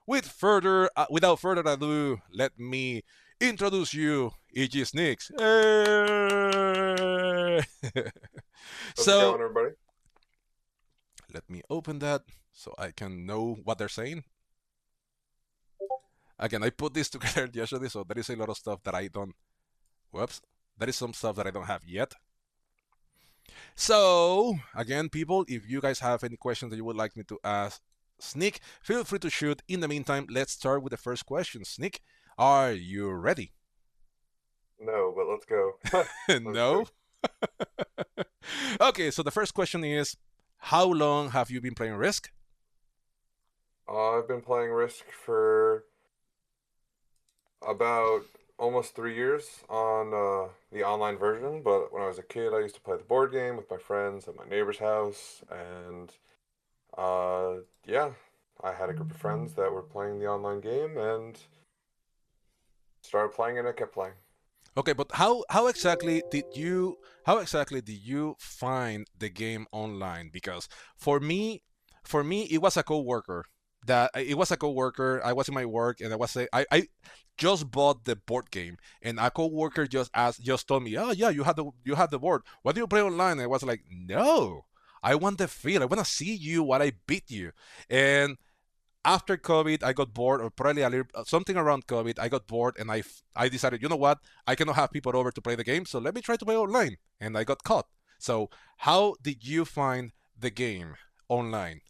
without further ado, let me introduce you, E.G. Snicks. How's it So going, everybody? let me open that so I can know what they're saying. Again, I put this together yesterday, so there is a lot of stuff that I don't. Whoops, there is some stuff that I don't have yet. So again, people, if you guys have any questions that you would like me to ask Sneak, feel free to shoot. In the meantime, let's start with the first question. Sneak, are you ready? No, but let's go. I'm just No? kidding. Okay, so the first question is, how long have you been playing Risk? I've been playing Risk for about almost 3 years on the online version, but when I was a kid, I used to play the board game with my friends at my neighbor's house, and uh, yeah, I had a group of friends that were playing the online game and started playing it and I kept playing. Okay, but how exactly did you find the game online? Because for me, it was a coworker I was in my work and I just bought the board game and a coworker just told me, oh yeah, you have the board. Why do you play online? I was like, no, I want the feel. I want to see you while I beat you. And after COVID, I got bored, or probably a little, something around COVID, I got bored, and I decided, you know what, I cannot have people over to play the game, so let me try to play online, and I got caught. So, how did you find the game online?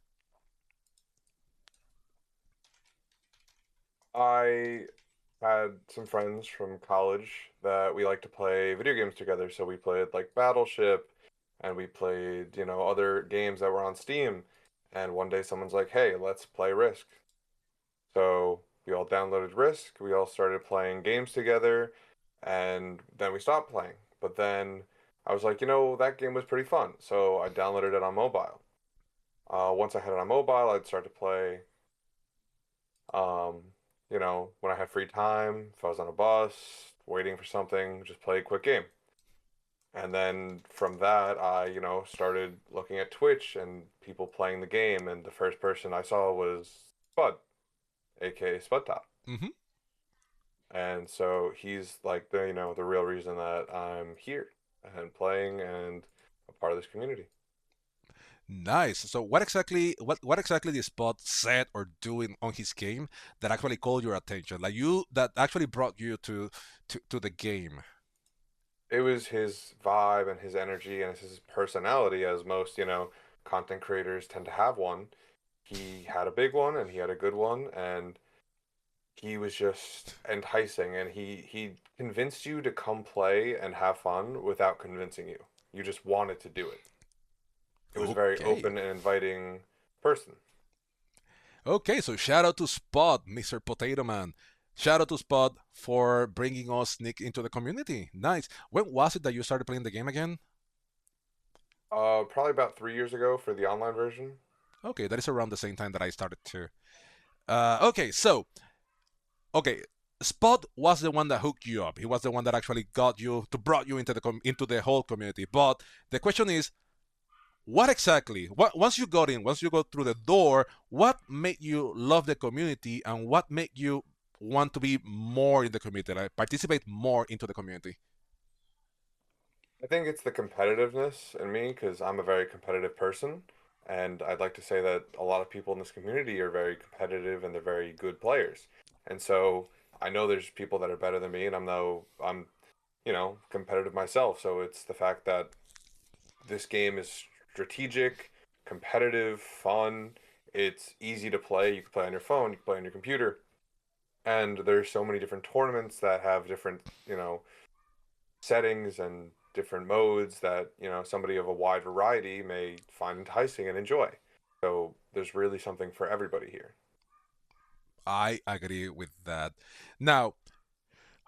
I had some friends from college that we like to play video games together, so we played like Battleship and we played, other games that were on Steam. And one day someone's like, "Hey, let's play Risk." So we all downloaded Risk, we all started playing games together, and then we stopped playing. But then I was like, that game was pretty fun, so I downloaded it on mobile. Once I had it on mobile, I'd start to play um, when I had free time, if I was on a bus, waiting for something, just play a quick game. And then from that, I, started looking at Twitch and people playing the game. And the first person I saw was Spud, aka Spud Top. Hmm. And so he's like the real reason that I'm here and playing and a part of this community. Nice. So, what exactly did Spot said or doing on his game that actually called your attention, like you that actually brought you to the game? It was his vibe and his energy and his personality, as most, content creators tend to have one. He had a big one and he had a good one, and he was just enticing, and he convinced you to come play and have fun without convincing you. You just wanted to do it. It was a very Okay. open and inviting person. Okay, so shout out to Spot, Mr. Potato Man. Shout out to Spot for bringing us Nick into the community. Nice. When was it that you started playing the game again? Probably about 3 years ago for the online version. Okay, that is around the same time that I started too. Okay, Spot was the one that hooked you up. He was the one that actually brought you into the whole community. But the question is, what exactly? Once you go through the door, what made you love the community, and what made you want to be more in the community, like participate more into the community? I think it's the competitiveness in me because I'm a very competitive person, and I'd like to say that a lot of people in this community are very competitive and they're very good players. And so I know there's people that are better than me, and I'm competitive myself. So it's the fact that this game is strategic, competitive, fun. It's easy to play. You can play on your phone, you can play on your computer, and there's so many different tournaments that have different, settings and different modes that somebody of a wide variety may find enticing and enjoy. So there's really something for everybody here. I agree with that. Now,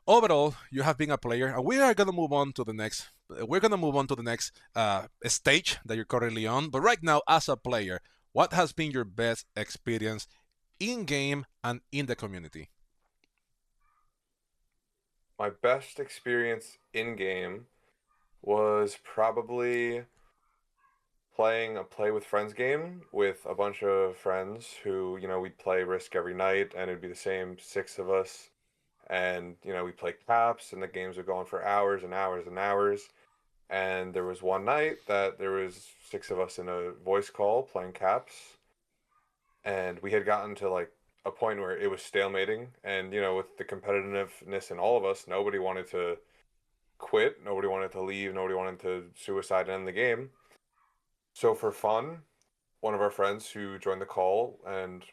overall, you have been a player, and we are gonna move on to the next. We're gonna move on to the next stage that you're currently on. But right now, as a player, what has been your best experience in game and in the community? My best experience in game was probably playing a play with friends game with a bunch of friends who, we'd play Risk every night, and it'd be the same six of us. And, we'd play caps, and the games would go on for hours and hours and hours. And there was one night that there was six of us in a voice call playing caps, and we had gotten to like a point where it was stalemating, and with the competitiveness in all of us, nobody wanted to quit, nobody wanted to leave, nobody wanted to suicide and end the game. So for fun, one of our friends who joined the call and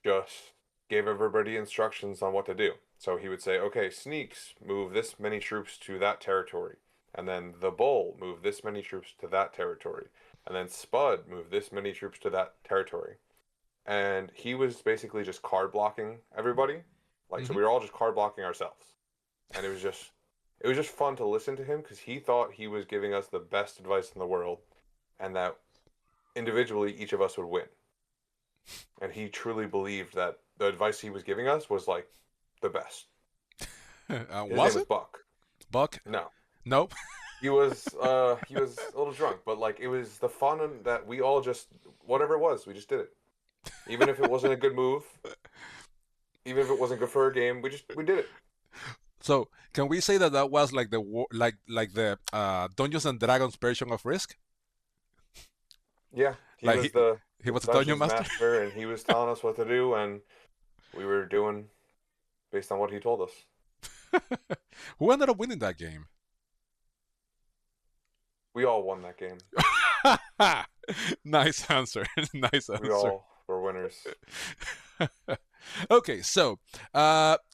just gave everybody instructions on what to do. So he would say, okay, sneaks, move this many troops to that territory. And then the bull, move this many troops to that territory. And then Spud, move this many troops to that territory. And he was basically just card blocking everybody. Like, so Hmm. we were all just card blocking ourselves. And it was just fun to listen to him because he thought he was giving us the best advice in the world, and that individually each of us would win. And he truly believed that the advice he was giving us was like the best. His name Was was it Buck. Buck? No, Nope. he was a little drunk, but like it was the fun that we all just, whatever it was, we just did it. Even if it wasn't a good move, even if it wasn't good for a game, we did it. So can we say that that was like the like the Dungeons and Dragons version of Risk? Yeah, he Like was the he was a dungeon dungeons master. master, and he was telling us what to do, and we were doing based on what he told us. Who ended up winning that game? We all won that game. Nice answer. Nice We answer. all were winners. Okay, so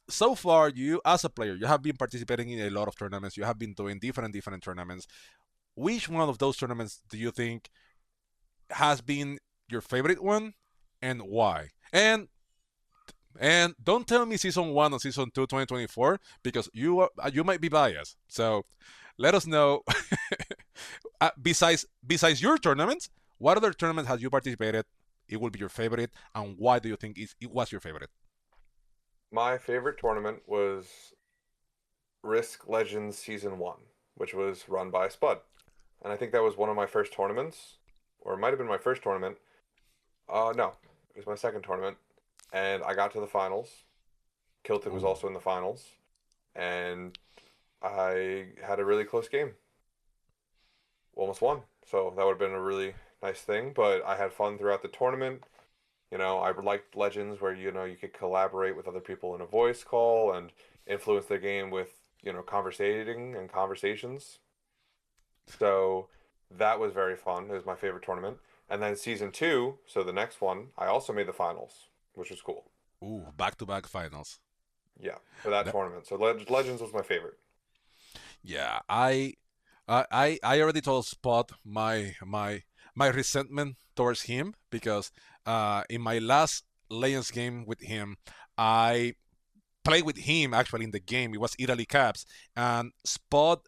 so far you as a player, you have been participating in a lot of tournaments. You have been doing different tournaments. Which one of those tournaments do you think has been your favorite one, and why? And don't tell me season one or season two, 2024, because you might be biased. So let us know. Besides your tournaments, what other tournament has you participated? It will be your favorite, and why do you think it was your favorite? My favorite tournament was Risk Legends Season 1, which was run by Spud. And I think that was one of my first tournaments, or it might have been my first tournament. No, it was my second tournament. And I got to the finals. Kilted was Ooh. also in the finals. And I had a really close game. Almost won. So that would have been a really nice thing. But I had fun throughout the tournament. I liked Legends where, you could collaborate with other people in a voice call and influence the game with, conversating and conversations. So that was very fun. It was my favorite tournament. And then season two, so the next one, I also made the finals, which was cool. Ooh, back-to-back finals. Yeah, for that That, tournament. So Legends was my favorite. yeah, I already told Spot my resentment towards him because in my last Lions game with him, I played with him actually in the game. It was Italy Caps, and Spot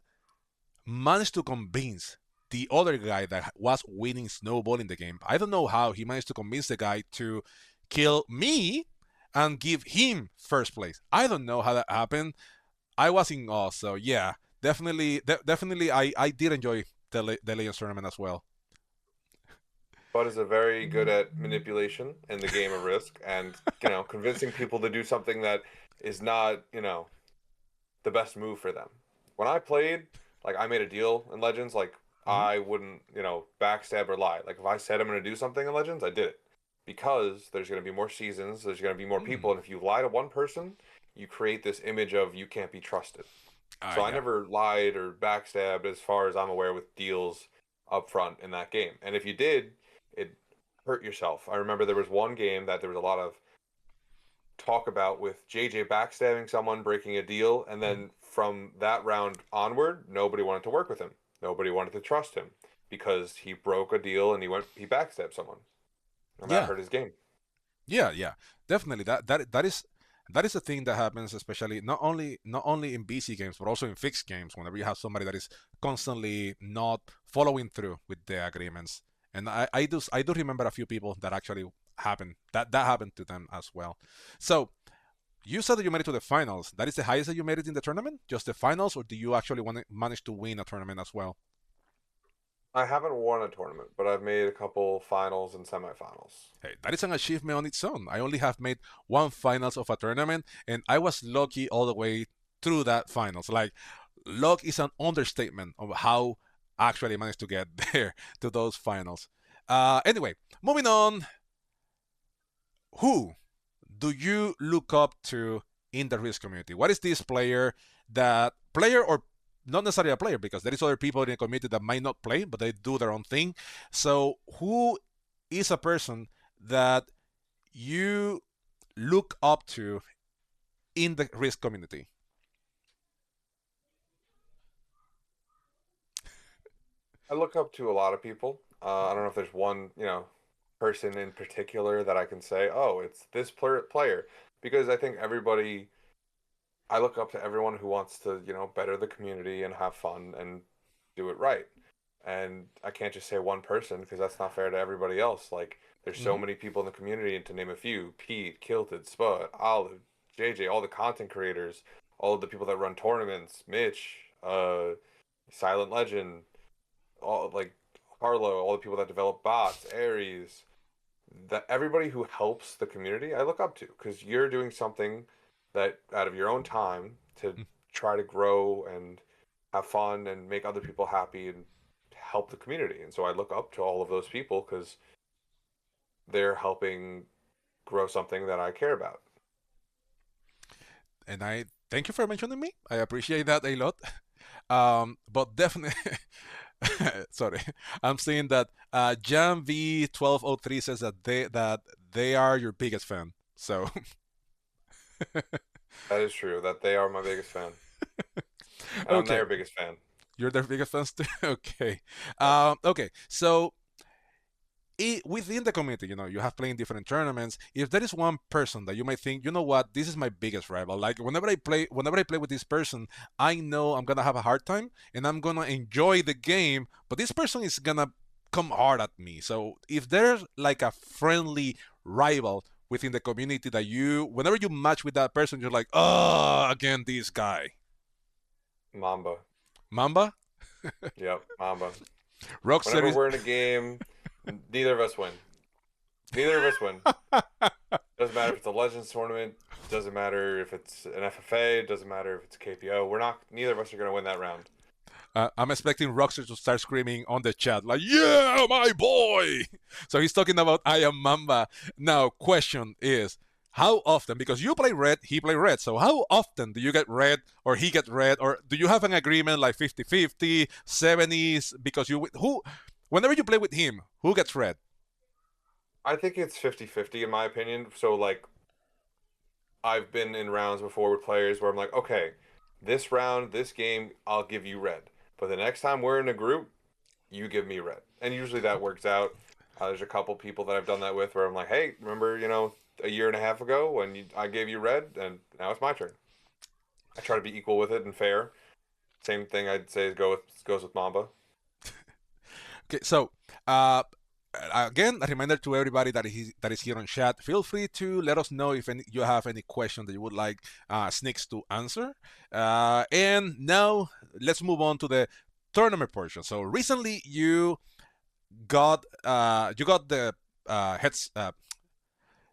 managed to convince the other guy that was winning snowball in the game. I don't know how he managed to convince the guy to kill me and give him first place. I don't know how that happened. I was in awe. So yeah, definitely, I did enjoy the Lions tournament as well. Bud is a very good at manipulation in the game of Risk, and convincing people to do something that is not the best move for them. When I played, like I made a deal in Legends, like Mm-hmm. I wouldn't backstab or lie. Like if I said I'm going to do something in Legends, I did it because there's going to be more seasons, there's going to be more people, Mm. and if you lie to one person, you create this image of you can't be trusted. So I Yeah. never lied or backstabbed as far as I'm aware with deals up front in that game. And if you did, it hurt yourself. I remember there was one game that there was a lot of talk about with JJ backstabbing someone, breaking a deal, and Mhm. then from that round onward, nobody wanted to work with him. Nobody wanted to trust him because he broke a deal and he backstabbed someone. And that Yeah. hurt his game. Yeah. Definitely. That is a thing that happens, especially not only in BC games, but also in fixed games. Whenever you have somebody that is constantly not following through with the agreements, and I do remember a few people that actually happened that happened to them as well. So you said that you made it to the finals. That is the highest that you made it in the tournament, just the finals, or do you actually manage to win a tournament as well? I haven't won a tournament, but I've made a couple finals and semifinals. Hey, that is an achievement on its own. I only have made one finals of a tournament, and I was lucky all the way through that finals. Like, luck is an understatement of how actually I managed to get there to those finals. Anyway, moving on. Who do you look up to in the Risk community? What is this player or not necessarily a player because there is other people in the community that might not play but they do their own thing. So who is a person that you look up to in the Risk community? I look up to a lot of people. I don't know if there's one, person in particular that I can say, oh, it's this player, because I think I look up to everyone who wants to, better the community and have fun and do it right. And I can't just say one person because that's not fair to everybody else. Like, there's so Mm-hmm. many people in the community, and to name a few, Pete, Kilted, Spud, Olive, JJ, all the content creators, all of the people that run tournaments, Mitch, Silent Legend, all like Harlow, all the people that develop bots, Aries, that everybody who helps the community, I look up to because you're doing something that out of your own time to try to grow and have fun and make other people happy and help the community. And so I look up to all of those people because they're helping grow something that I care about. And I thank you for mentioning me. I appreciate that a lot. But definitely, sorry, I'm seeing that Jam V1203 says that they are your biggest fan. So That is true. That they are my biggest fan, and I'm okay, their biggest fan. you're their biggest fans too. Okay, okay. So within the community, you have playing different tournaments. If there is one person that you might think, you know what, this is my biggest rival. Like whenever I play with this person, I know I'm gonna have a hard time and I'm gonna enjoy the game, but this person is gonna come hard at me. So if there's like a friendly rival within the community that whenever you match with that person, you're like, oh, again this guy, Mamba. Mamba, Yep, Mamba. Rockstar Whenever is. we're in a game, neither of us win. Neither of us win. Doesn't matter if it's a Legends tournament. Doesn't matter if it's an FFA. Doesn't matter if it's a KPO. We're not. Neither of us are going to win that round. I'm expecting Rockstar to start screaming on the chat, like, yeah, my boy! So he's talking about I am Mamba. Now, question is, how often, because you play red, he play red, so how often do you get red or he get red, or do you have an agreement like 50-50, 70s, because whenever you play with him, who gets red? I think it's 50-50 in my opinion. So like I've been in rounds before with players where I'm like, okay, this round, this game, I'll give you red. But the next time we're in a group, you give me red. And usually that works out. There's a couple people that I've done that with where I'm like, hey, remember, a year and a half ago when I gave you red, and now it's my turn. I try to be equal with it and fair. Same thing I'd say goes with Mamba. Okay, so uh, again, a reminder to everybody that is here on chat. Feel free to let us know if you have any question that you would like Snicks to answer. And now let's move on to the tournament portion. So recently you got the heads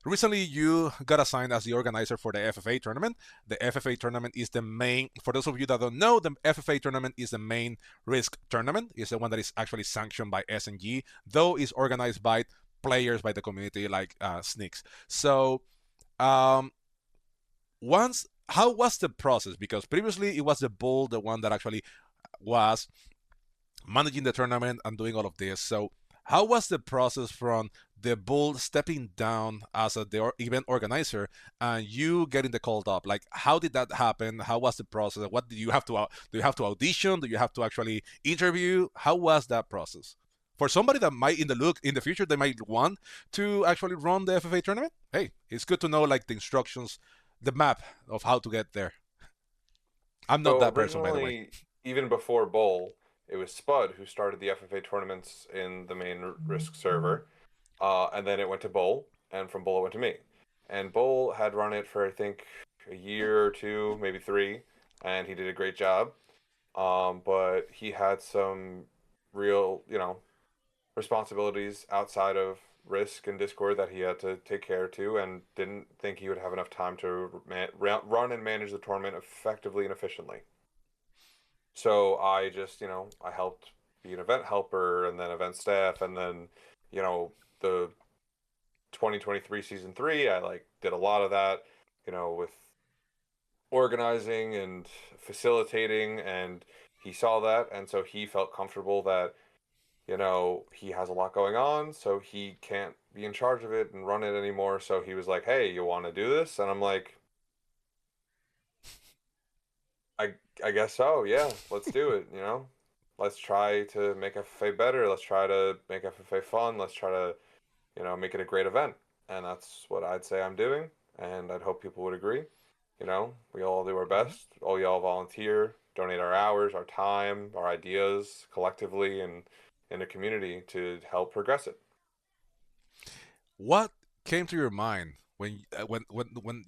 recently you got assigned as the organizer for the FFA tournament. The FFA tournament is the main, for those of you that don't know, the FFA tournament is the main Risk tournament. It's the one that is actually sanctioned by SNG, though is organized by players, by the community, like Sneaks. So um, how was the process? Because previously it was the Bull, the one that actually was managing the tournament and doing all of this. So, how was the process from the Bull stepping down as the event organizer and you getting the called up? Like, how did that happen? How was the process? What did you have to do? You have to audition? Do you have to actually interview? How was that process? For somebody that might in the future they might want to actually run the FFA tournament. Hey, it's good to know like the instructions, the map of how to get there. I'm not So that person, by the way. originally, even before Bowl, it was Spud who started the FFA tournaments in the main Risk server, and then it went to Bowl, and from Bowl it went to me. And Bowl had run it for I think a year or two, maybe three, and he did a great job. But he had some real, responsibilities outside of Risk and Discord that he had to take care to, and didn't think he would have enough time to run and manage the tournament effectively and efficiently. So I just, I helped be an event helper and then event staff, and then, the 2023 season 3, I like did a lot of that, with organizing and facilitating, and he saw that, and so he felt comfortable that he has a lot going on, so he can't be in charge of it and run it anymore. So he was like, "Hey, you want to do this?" And I'm like, "I I guess so. Yeah, let's do it, Let's try to make FFA better. Let's try to make FFA fun. Let's try to, make it a great event." And that's what I'd say I'm doing, and I'd hope people would agree. We all do our Mhm. best. All y'all volunteer, donate our hours, our time, our ideas collectively and in the community to help progress it. What came to your mind when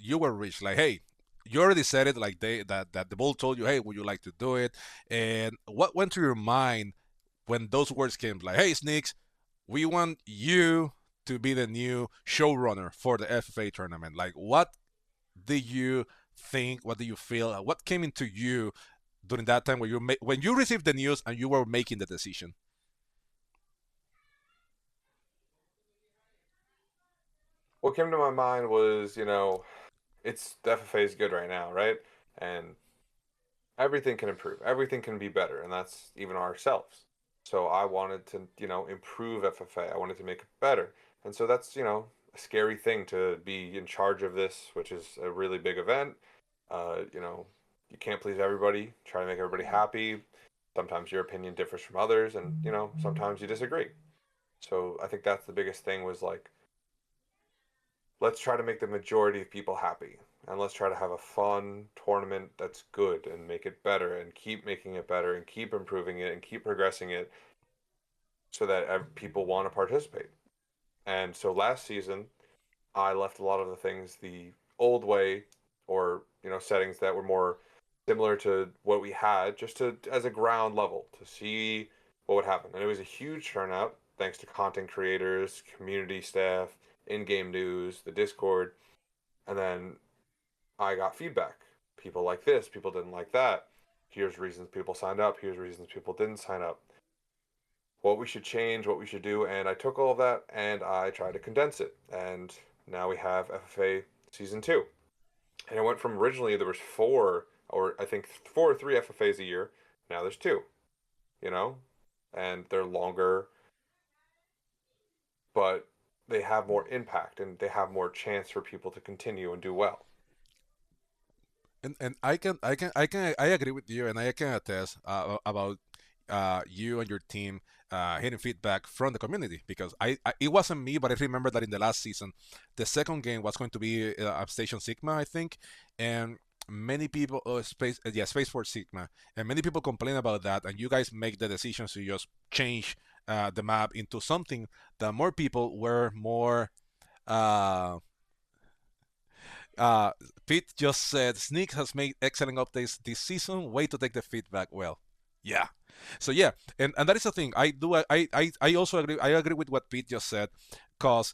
you were rich? Like, hey, you already said it. Like that the bull told you, hey, would you like to do it? And what went through your mind when those words came? Like, hey, Sneaks, we want you to be the new showrunner for the FFA tournament. Like, what did you think? What do you feel? What came into you during that time when you received the news and you were making the decision? What came to my mind was, it's the FFA is good right now, right? And everything can improve, everything can be better, and that's even ourselves. So I wanted to, improve FFA. I wanted to make it better, and so that's, a scary thing to be in charge of this, which is a really big event. Uh, you know, you can't please everybody. Try to make everybody happy. Sometimes your opinion differs from others, and sometimes you disagree. So I think that's the biggest thing was like, let's try to make the majority of people happy, and let's try to have a fun tournament that's good and make it better and keep making it better and keep improving it and keep progressing it so that people want to participate. And so last season I left a lot of the things the old way, or settings that were more similar to what we had, just to as a ground level to see what would happen. And it was a huge turnout thanks to content creators, community staff, in-game news, the Discord. And then I got feedback. People like this, people didn't like that. Here's reasons people signed up, here's reasons people didn't sign up. What we should change, what we should do, and I took all of that and I tried to condense it. And now we have FFA season 2. And it went from originally there was 4, or I think 4 or 3 FFAs a year. Now there's 2, you know? And they're longer, but they have more impact and they have more chance for people to continue and do well. And I agree with you, and I can attest about you and your team hitting feedback from the community because it wasn't me, but I remember that in the last season, the second game was going to be Station Sigma, I think, and many people Space Force Sigma, and many people complain about that, and you guys make the decision to just change the map into something that more people were more. Uh, uh, Pete just said Sneak has made excellent updates this season. Way to take the feedback well. Yeah. So yeah, and that is the thing. I also agree. I agree with what Pete just said, cause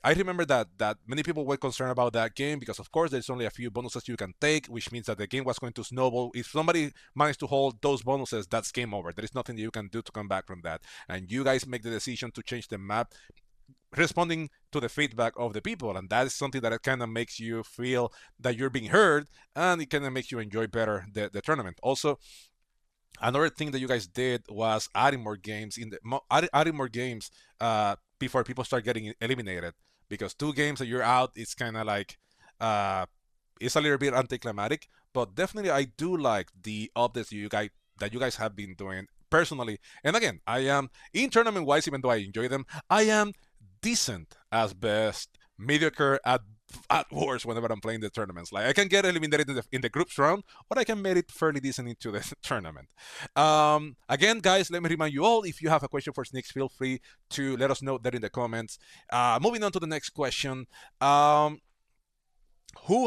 I remember that many people were concerned about that game because of course there's only a few bonuses you can take, which means that the game was going to snowball. If somebody managed to hold those bonuses, that's game over. There is nothing that you can do to come back from that. And you guys make the decision to change the map responding to the feedback of the people, and that is something that kind of makes you feel that you're being heard, and it kind of makes you enjoy better the tournament. Also, another thing that you guys did was adding more games adding more games before people start getting eliminated, because 2 games that you're out, it's kind of like uh, it's a little bit anticlimactic. But definitely I do like the updates you guys have been doing personally. And again, I am in tournament wise, even though I enjoy them, I am decent as best, mediocre at worst whenever I'm playing the tournaments. Like I can get eliminated in the groups round, but I can make it fairly decent into the tournament. Again, guys, let me remind you all: if you have a question for Sneaks, feel free to let us know that in the comments. Moving on to the next question: who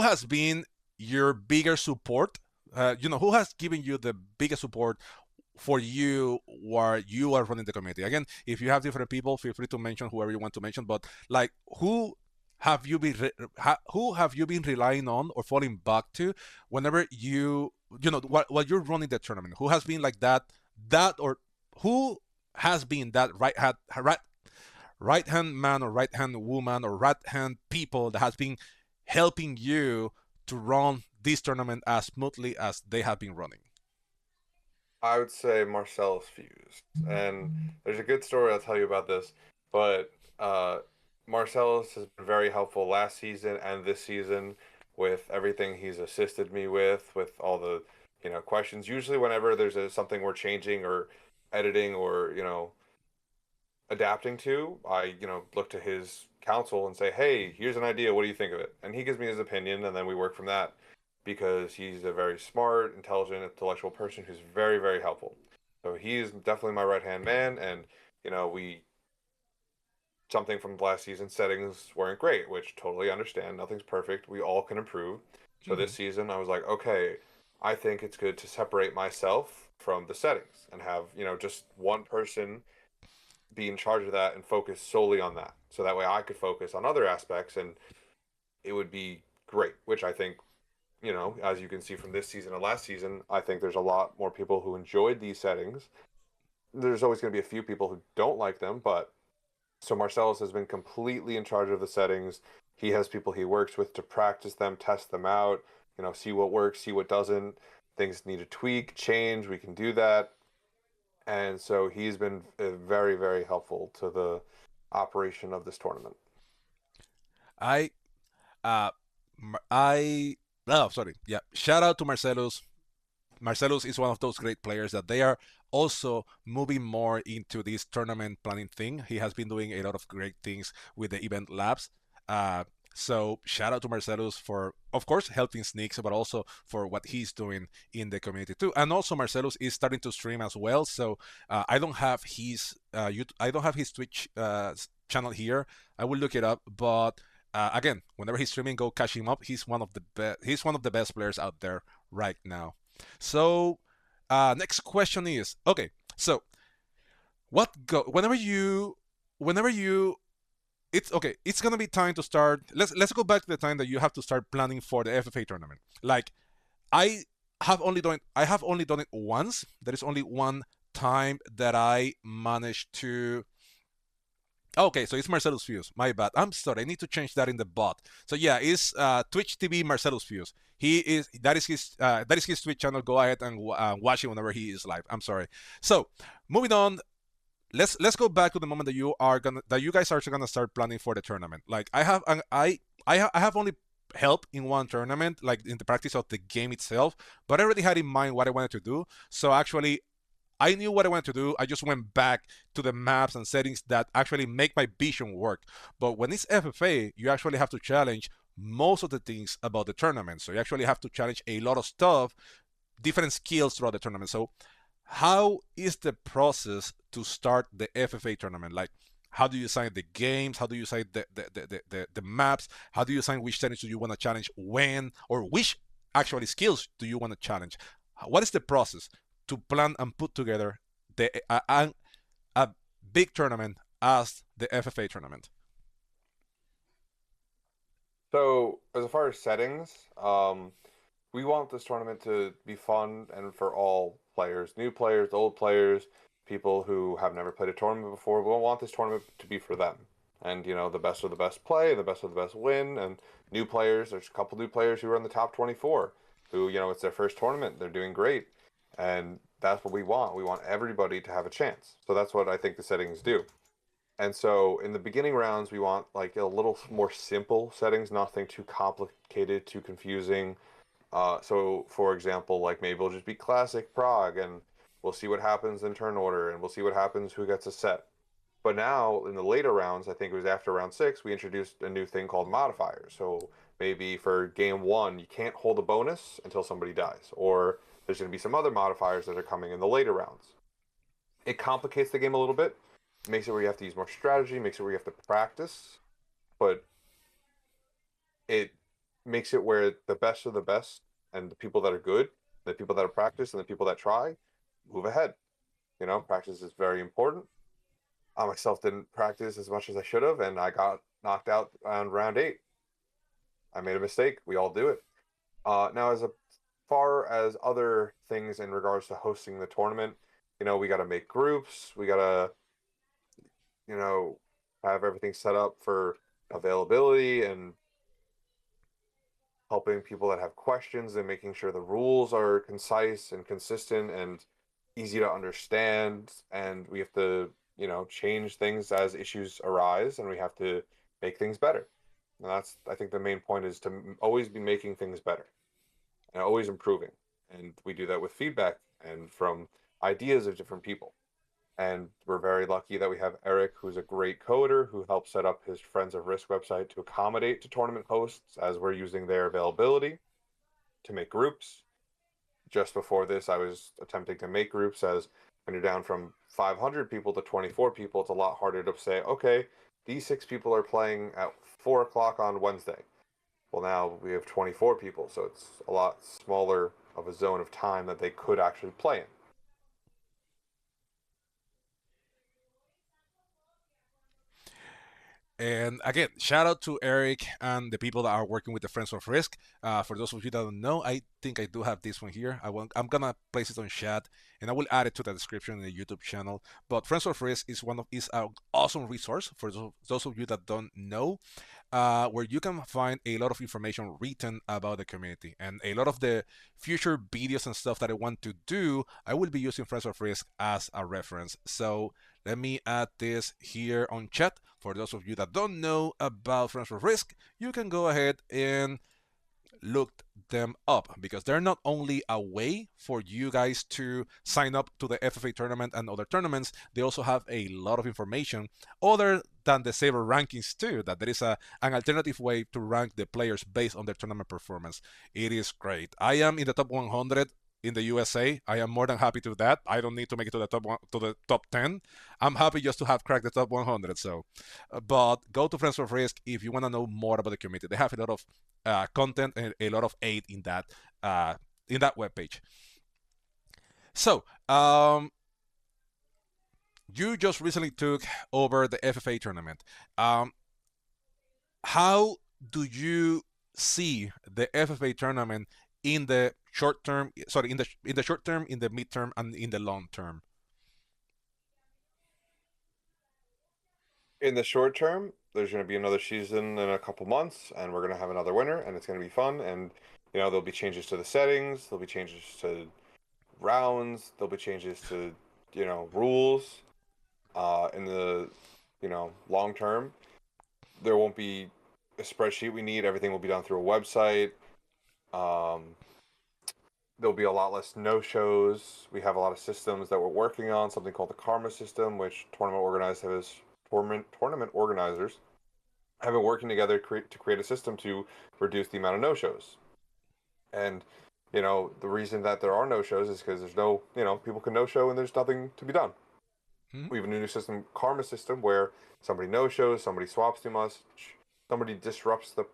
has been your bigger support? Who has given you the biggest support for you while you are running the community? Again, if you have different people, feel free to mention whoever you want to mention. But like, who have you been relying on or falling back to whenever you know while you're running the tournament? Who has been like that or who has been that right hand man or right hand woman or right hand people that has been helping you to run this tournament as smoothly as they have been running? I would say Marcellus Fuse. And there's a good story I'll tell you about this, but uh, Marcellus has been very helpful last season and this season with everything he's assisted me with all the, questions. Usually whenever there's something we're changing or editing or, adapting to, I, look to his counsel and say, "Hey, here's an idea. What do you think of it?" And he gives me his opinion, and then we work from that because he's a very smart, intelligent, intellectual person who's very, very helpful. So he's definitely my right hand man, and we something from last season settings weren't great, which totally understand. Nothing's perfect. We all can improve. So Mm-hmm. this season, I was like, okay, I think it's good to separate myself from the settings and have just one person be in charge of that and focus solely on that. So that way I could focus on other aspects and it would be great, which I think, as you can see from this season and last season, I think there's a lot more people who enjoyed these settings. There's always going to be a few people who don't like them, but so Marcellus has been completely in charge of the settings. He has people he works with to practice them, test them out, see what works, see what doesn't. Things need to tweak, change, we can do that. And so he's been very, very helpful to the operation of this tournament. I uh I oh sorry, yeah, shout out to Marcellus. Marcellus is one of those great players that they are also moving more into this tournament planning thing. He has been doing a lot of great things with the event labs. Uh, so shout out to Marcellus for, of course, helping Sneaks, but also for what he's doing in the community too. And also Marcellus is starting to stream as well. So I don't have his I don't have his Twitch channel here. I will look it up, but. Again, whenever he's streaming, go catch him up. He's one of the best. He's one of the best players out there right now. So, next question is okay. So, whenever you, it's okay. It's gonna be time to start. Let's go back to the time that you have to start planning for the FFA tournament. Like, I I have only done it once. There is only one time that I managed to. Okay, so it's Marcellus Fuse. My bad. I'm sorry. I need to change that in the bot. So yeah, it's Twitch TV Marcellus Fuse. He is that is his Twitch channel. Go ahead and watch it whenever he is live. I'm sorry. So moving on, let's go back to the moment that you guys are gonna start planning for the tournament. Like I have only help in one tournament, like in the practice of the game itself, but I already had in mind what I wanted to do. So actually, I knew what I wanted to do. I just went back to the maps and settings that actually make my vision work. But when it's FFA, you actually have to challenge most of the things about the tournament. So you actually have to challenge a lot of stuff, different skills throughout the tournament. So how is the process to start the FFA tournament? Like, how do you assign the games? How do you assign the maps? How do you assign which settings do you want to challenge when? Or which actually skills do you want to challenge? What is the process to plan and put together a big tournament as the FFA tournament? So, as far as settings, we want this tournament to be fun and for all players, new players, old players, people who have never played a tournament before. We want this tournament to be for them. And, the best of the best play, the best of the best win. And new players, there's a couple new players who are in the top 24 who, it's their first tournament. They're doing great. And that's what we want. We want everybody to have a chance. So that's what I think the settings do. And so in the beginning rounds, we want like a little more simple settings, nothing too complicated, too confusing. So for example, like maybe it'll just be classic Prague and we'll see what happens in turn order and we'll see what happens who gets a set. But now in the later rounds, I think it was after round six, we introduced a new thing called modifiers. So maybe for game one, you can't hold a bonus until somebody dies, or there's going to be some other modifiers that are coming in the later rounds. It complicates the game a little bit, makes it where you have to use more strategy, makes it where you have to practice, but it makes it where the best of the best and the people that are good, the people that are practiced, and the people that try move ahead. Practice is very important. I myself didn't practice as much as I should have, and I got knocked out on round 8. I made a mistake. We all do it. Now, as far as other things in regards to hosting the tournament, we got to make groups. We got to, you know, have everything set up for availability and helping people that have questions and making sure the rules are concise and consistent and easy to understand. And we have to, change things as issues arise, and we have to make things better. And that's, I think, the main point is to always be making things better and always improving. And we do that with feedback and from ideas of different people. And we're very lucky that we have Eric, who's a great coder, who helped set up his Friends of Risk website to accommodate to tournament hosts as we're using their availability to make groups. Just before this, I was attempting to make groups, as when you're down from 500 people to 24 people, it's a lot harder to say, okay, these 6 people are playing at 4 o'clock on Wednesday. Well, now we have 24 people, so it's a lot smaller of a zone of time that they could actually play in. And again, shout out to Eric and the people that are working with the Friends of Risk. For those of you that don't know, I think I do have this one here. I'm gonna place it on chat, and I will add it to the description in the YouTube channel. But Friends of Risk is an awesome resource for those of you that don't know, where you can find a lot of information written about the community and a lot of the future videos and stuff that I want to do. I will be using Friends of Risk as a reference. So let me add this here on chat. For those of you that don't know about Friends of Risk, you can go ahead and look them up, because they're not only a way for you guys to sign up to the FFA tournament and other tournaments, they also have a lot of information other than the saver rankings too, that there is an alternative way to rank the players based on their tournament performance. It is great. I am in the top 100 in the USA. I am more than happy to that. I don't need to make it to the top 10. I'm happy just to have cracked the top 100. So, but go to Friends of Risk if you want to know more about the community. They have a lot of content and a lot of aid in that webpage. So, you just recently took over the FFA tournament. How do you see the FFA tournament in the short term? Sorry, in the short term, in the midterm, and in the long term. In the short term, there's going to be another season in a couple months, and we're going to have another winner, and it's going to be fun. And there'll be changes to the settings, there'll be changes to rounds, there'll be changes to rules. In the long term, there won't be a spreadsheet we need. Everything will be done through a website. Um, there'll be a lot less no-shows. We have a lot of systems that we're working on, something called the Karma system, which tournament organizers have been working together to create a system to reduce the amount of no-shows. And the reason that there are no-shows is because there's no, people can no-show and there's nothing to be done. Hmm? We have a new system, Karma system, where somebody no-shows, somebody swaps too much, somebody disrupts the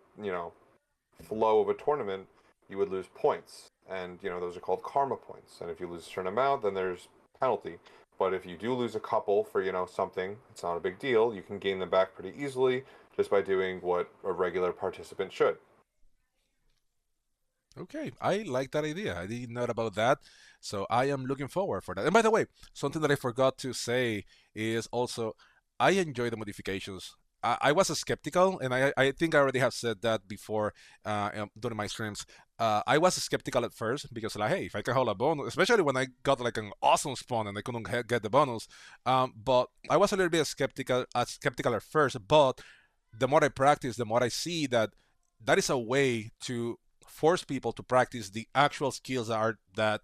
flow of a tournament, you would lose points, and those are called karma points. And if you lose a certain amount, then there's penalty. But if you do lose a couple for something, it's not a big deal. You can gain them back pretty easily just by doing what a regular participant should. Okay, I like that idea. I didn't know about that, so I am looking forward for that. And by the way, something that I forgot to say is also I enjoy the modifications. I was skeptical, and I think I already have said that before during my streams. I was skeptical at first because, like, hey, if I can hold a bonus, especially when I got like an awesome spawn and I couldn't get the bonus, but I was a little bit skeptical at first. But the more I practice, the more I see that that is a way to force people to practice the actual skills that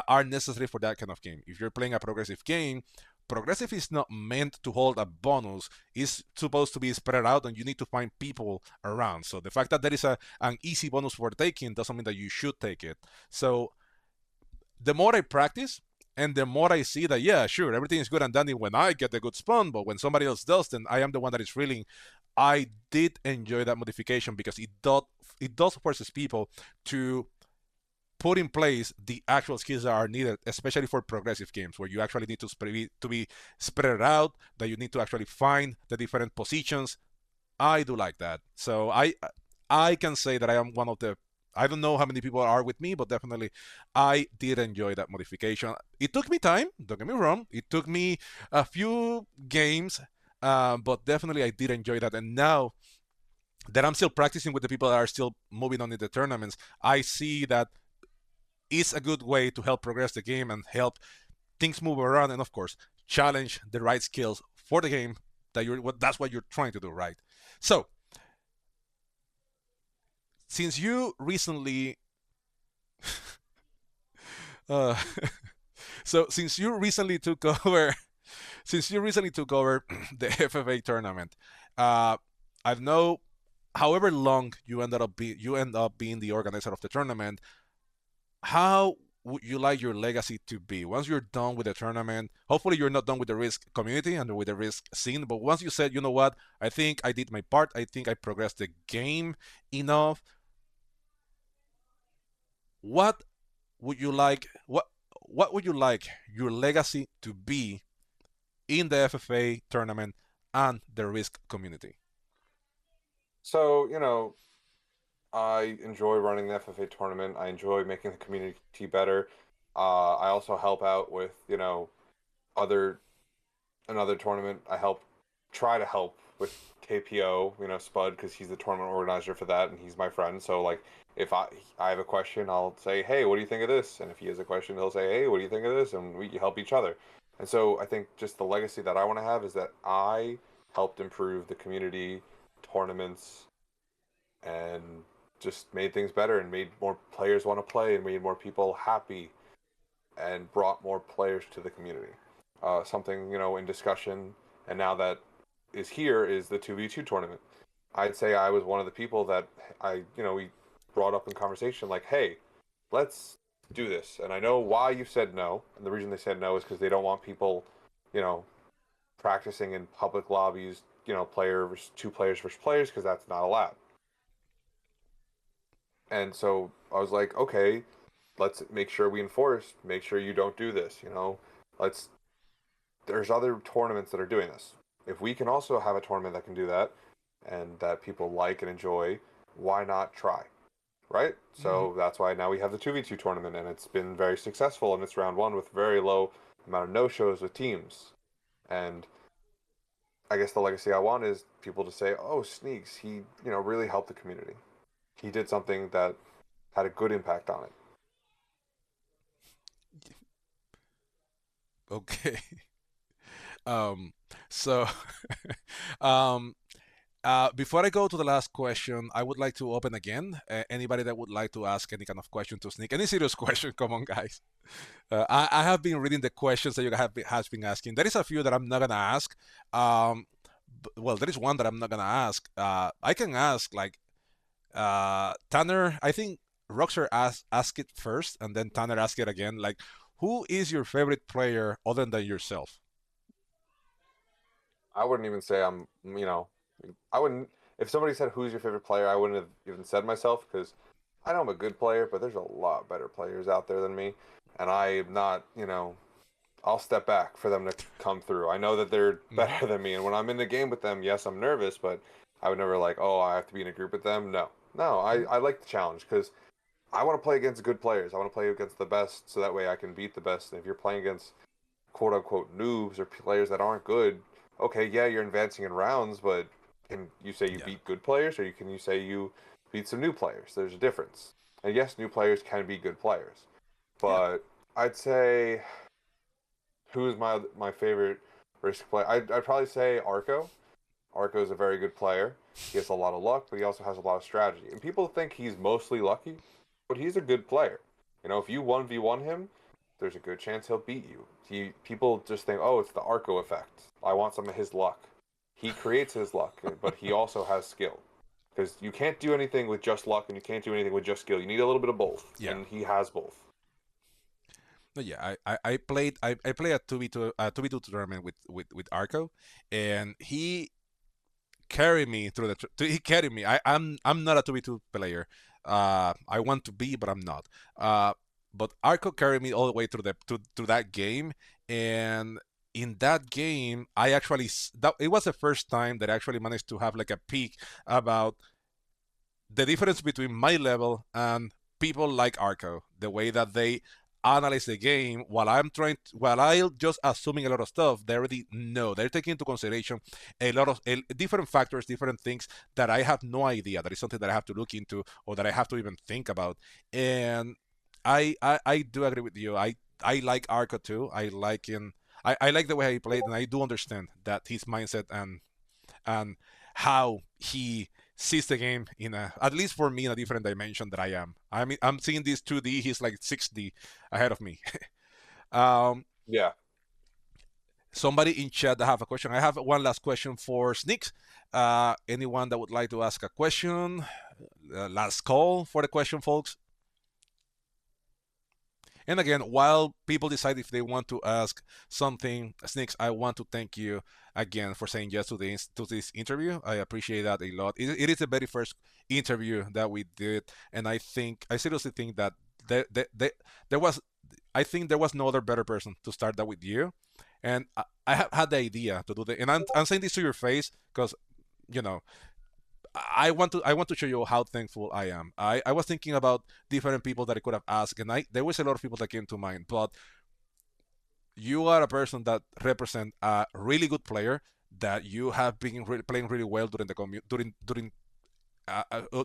are necessary for that kind of game. If you're playing a progressive game, progressive is not meant to hold a bonus. It's supposed to be spread out, and you need to find people around. So the fact that there is an easy bonus for taking doesn't mean that you should take it. So the more I practice, and the more I see that, yeah, sure, everything is good and dandy when I get a good spawn, but when somebody else does, then I am the one that is reeling. I did enjoy that modification because it does forces people to put in place the actual skills that are needed, especially for progressive games where you actually need to be spread out, that you need to actually find the different positions. I do like that. So I can say that I am one of the. I don't know how many people are with me, but definitely I did enjoy that modification. It took me time. Don't get me wrong. It took me a few games, but definitely I did enjoy that. And now that I'm still practicing with the people that are still moving on in the tournaments, I see that it's a good way to help progress the game and help things move around, and of course challenge the right skills for the game that that's what you're trying to do, right? So since you recently uh, since you recently took over the FFA tournament, uh, I know however long you end up being the organizer of the tournament, how would you like your legacy to be once you're done with the tournament? Hopefully, you're not done with the Risk community and with the Risk scene, but once you said, you know what, I think I did my part, I think I progressed the game enough. What would you like? What would you like your legacy to be in the FFA tournament and the Risk community? So, I enjoy running the FFA tournament. I enjoy making the community better. I also help out with, other another tournament. I try to help with KPO, Spud, because he's the tournament organizer for that, and he's my friend. So like, if I have a question, I'll say, hey, what do you think of this? And if he has a question, he'll say, hey, what do you think of this? And we help each other. And so I think just the legacy that I want to have is that I helped improve the community tournaments and just made things better and made more players want to play and made more people happy and brought more players to the community. Something, in discussion, and now that is here is the 2v2 tournament. I'd say I was one of the people that we brought up in conversation like, hey, let's do this. And I know why you said no. And the reason they said no is because they don't want people, you know, practicing in public lobbies, two players versus players, because that's not allowed. And so I was like, okay, let's make sure we enforce, make sure you don't do this, let's, there's other tournaments that are doing this. If we can also have a tournament that can do that and that people like and enjoy, why not try? Right? Mm-hmm. So that's why now we have the 2v2 tournament, and it's been very successful, and it's round one with very low amount of no-shows with teams. And I guess the legacy I want is people to say, oh, Sneaks, he, really helped the community. He did something that had a good impact on it. Okay. Um, so, um, before I go to the last question, I would like to open again. Anybody that would like to ask any kind of question to Sneak, any serious question, come on, guys. I have been reading the questions that you has been asking. There is a few that I'm not gonna ask. Well, there is one that I'm not gonna ask. I can ask like Tanner. I think Roxer ask it first, and then Tanner ask it again. Like, who is your favorite player other than yourself? I wouldn't even say I wouldn't, if somebody said who's your favorite player, I wouldn't have even said myself because I know I'm a good player, but there's a lot better players out there than me. And I'm not, I'll step back for them to come through. I know that they're Hmm. better than me. And when I'm in the game with them, yes, I'm nervous, but I would never like, oh, I have to be in a group with them. No, no, I like the challenge because I want to play against good players. I want to play against the best so that way I can beat the best. And if you're playing against quote unquote noobs or players that aren't good, okay, yeah, you're advancing in rounds, but can you say you Yeah. beat good players, or can you say you beat some new players? There's a difference. And yes, new players can be good players, Yeah. but I'd say who's my favorite risk player? I'd probably say Arco. Arco is a very good player. He has a lot of luck, but he also has a lot of strategy. And people think he's mostly lucky, but he's a good player. If you 1v1 him, there's a good chance he'll beat you. People just think, oh, it's the Arco effect. I want some of his luck. He creates his luck, but he also has skill. Because you can't do anything with just luck, and you can't do anything with just skill. You need a little bit of both, Yeah. and he has both. No, yeah, I play a 2v2 tournament with Arco, and he carried me through he carried me. I'm not a 2v2 player. I want to be, but I'm not. Uh, but Arco carried me all the way through to that game, and in that game, I actually that it was the first time that I actually managed to have like a peek about the difference between my level and people like Arco, the way that they analyze the game while I'm just assuming a lot of stuff, they already know. They're taking into consideration a lot of different factors, different things that I have no idea. That is something that I have to look into or that I have to even think about. And I do agree with you. I like Arco too. I like the way he played, and I do understand that his mindset and how he sees the game in a, at least for me, in a different dimension that I am. I mean, I'm seeing this 2D. He's like 6D ahead of me. um, Yeah. Somebody in chat that have a question. I have one last question for Sneaks. Anyone that would like to ask a question? Last call for the question, folks. And again, while people decide if they want to ask something, Sneaks, I want to thank you again for saying yes to this interview. I appreciate that a lot. It is the very first interview that we did, and I seriously think that there was, I think there was no other better person to start that with you. And I have had the idea to do the, and I'm saying this to your face because you know I want to show you how thankful I am. I was thinking about different people that I could have asked, and I there was a lot of people that came to mind, but you are a person that represent a really good player that you have been playing really well during the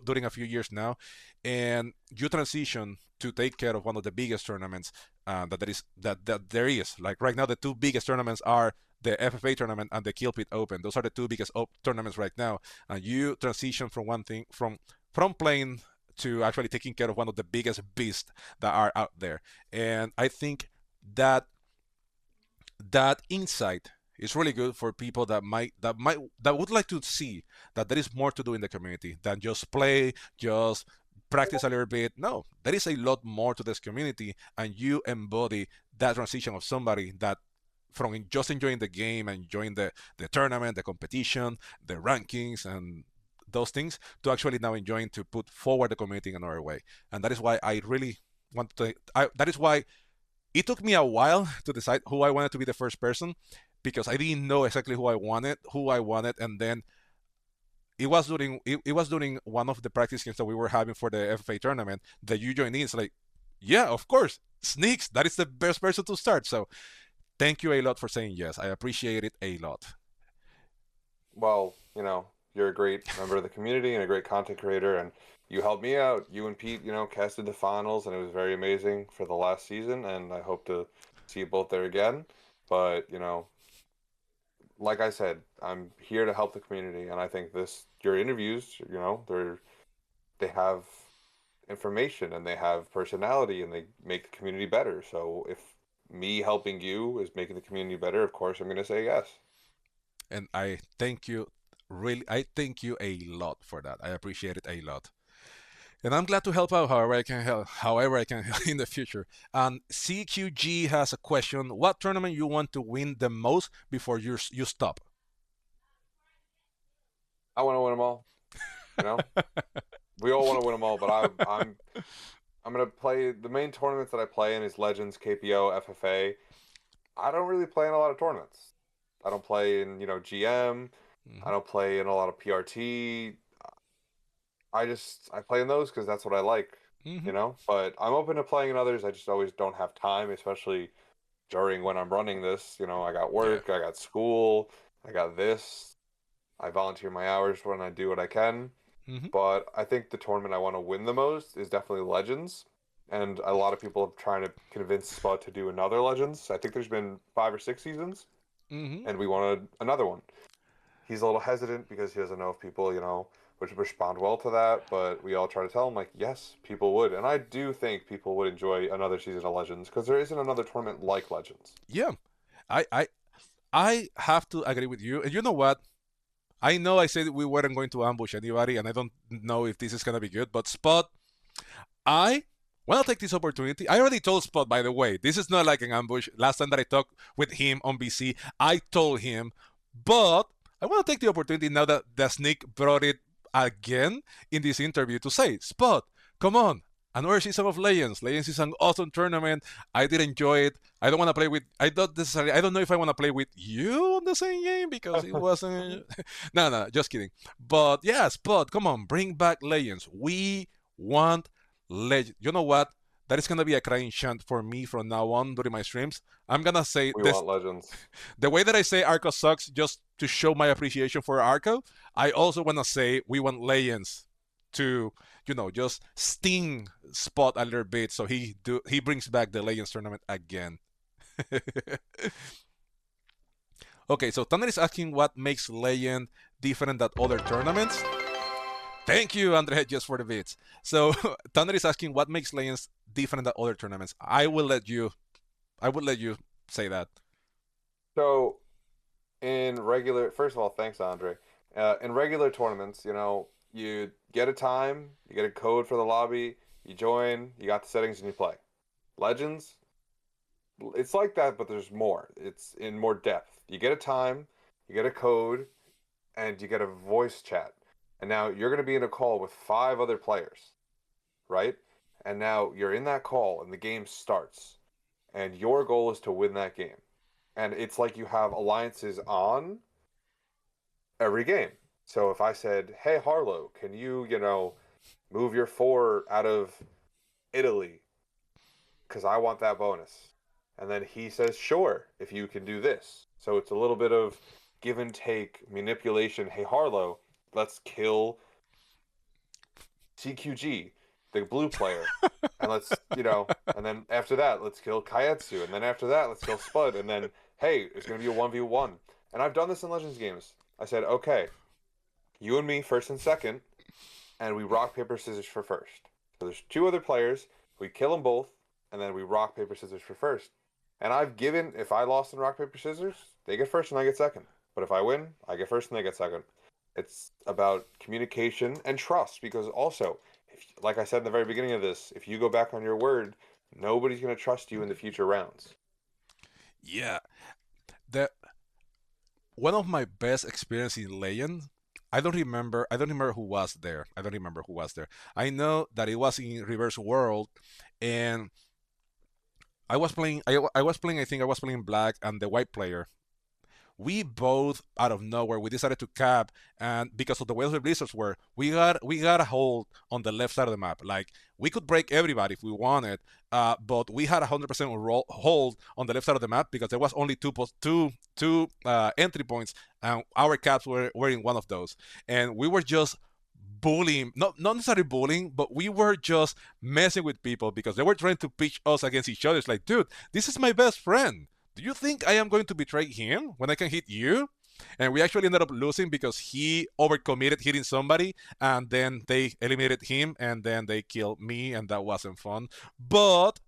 during a few years now, and you transition to take care of one of the biggest tournaments that there is. Like right now, the two biggest tournaments are the FFA tournament and the Kill Pit Open. Those are the two biggest tournaments right now. And you transition from one thing from playing to actually taking care of one of the biggest beasts that are out there. And I think that that insight is really good for people that would like to see that there is more to do in the community than just play, just practice a little bit. No, there is a lot more to this community, and you embody that transition of somebody that from just enjoying the game and enjoying the tournament, the competition, the rankings, and those things to actually now enjoying to put forward the community in another way. And that is why I really want to. That is why it took me a while to decide who I wanted to be the first person because I didn't know exactly who I wanted, and then it was during one of the practice games that we were having for the FFA tournament that you joined in. It's like, yeah, of course, Sneaks, that is the best person to start. So thank you a lot for saying yes. I appreciate it a lot. Well, you're a great member of the community and a great content creator, and you helped me out. You and Pete, casted the finals, and it was very amazing for the last season, and I hope to see you both there again. But, like I said, I'm here to help the community, and I think your interviews, they have information and they have personality and they make the community better. So if me helping you is making the community better, of course I'm going to say yes. And I thank you, really, I thank you a lot for that. I appreciate it a lot. And I'm glad to help out however I can help in the future. And CQG has a question. What tournament you want to win the most before you stop? I want to win them all. You know, we all want to win them all, but I'm gonna play the main tournaments that I play in is Legends, KPO, FFA. I don't really play in a lot of tournaments. I don't play in GM. I Mm-hmm. don't play in a lot of PRT. I play in those because that's what I like, Mm-hmm. But I'm open to playing in others. I just always don't have time, especially during when I'm running this. I got Yeah. work, I got school, I got this. I volunteer my hours when I do what I can. Mm-hmm. But I think the tournament I want to win the most is definitely Legends. And a lot of people are trying to convince Spud to do another Legends. I think there's been 5 or 6 seasons, Mm-hmm. and we wanted another one. He's a little hesitant because he doesn't know if people, would respond well to that. But we all try to tell him, like, yes, people would. And I do think people would enjoy another season of Legends because there isn't another tournament like Legends. Yeah. I I I have to agree with you. And you know what? I know I said we weren't going to ambush anybody, and I don't know if this is gonna be good. But Spot, I want to take this opportunity. I already told Spot, by the way, this is not like an ambush. Last time that I talked with him on BC, I told him, but I want to take the opportunity now that the Sneak brought it again in this interview to say, Spot, Come on. Another season of Legends. Legends is an awesome tournament. I did enjoy it. I don't want to play with. I don't necessarily. I don't know if I want to play with you on the same game because it wasn't. No, no, just kidding. But yes, but come on, bring back Legends. We want Legends. You know what? That is gonna be a crying chant for me from now on during my streams. I'm gonna say We this want legends. the way that I say Arco sucks just to show my appreciation for Arco. I also wanna say we want Legends to just sting Spot a little bit so he brings back the Legends tournament again. Okay, so Tanner is asking what makes Legend different than other tournaments. Thank you, Andre, just for the bits. So Tanner is asking what makes Legends different than other tournaments. I will let you say that. So in regular, first of all, thanks, Andre. In regular tournaments, you get a time, you get a code for the lobby, you join, you got the settings, and you play. Legends, it's like that, but there's more. It's in more depth. You get a time, you get a code, and you get a voice chat. And now you're going to be in a call with five other players, right? And now you're in that call, and the game starts. And your goal is to win that game. And it's like you have alliances on every game. So if I said, "Hey Harlow, can you move your four out of Italy because I want that bonus," and then he says, "Sure, if you can do this." So it's a little bit of give and take manipulation. Hey Harlow, let's kill CQG, the blue player, and and then after that, let's kill Kaietsu, and then after that, let's kill Spud, and then hey, it's gonna be a 1v1. And I've done this in Legends games. I said, okay, you and me first and second, and we rock paper scissors for first. So there's two other players. We kill them both, and then we rock paper scissors for first. And if I lost in rock paper scissors, they get first and I get second. But if I win, I get first and they get second. It's about communication and trust because also, like I said in the very beginning of this, if you go back on your word, nobody's going to trust you in the future rounds. Yeah, the one of my best experience in Legend. I don't remember who was there. I don't remember who was there. I know that it was in Reverse World, and I was playing. I was playing. I think I was playing black and the white player. We both out of nowhere we decided to cap, and because of the way the blizzards were, we got a hold on the left side of the map. Like we could break everybody if we wanted, but we had 100% hold on the left side of the map because there was only two entry points, and our caps were in one of those, and we were just bullying, not necessarily bullying, but we were just messing with people because they were trying to pitch us against each other. It's like, dude, this is my best friend. Do you think I am going to betray him when I can hit you? And we actually ended up losing because he overcommitted hitting somebody, and then they eliminated him, and then they killed me, and that wasn't fun. But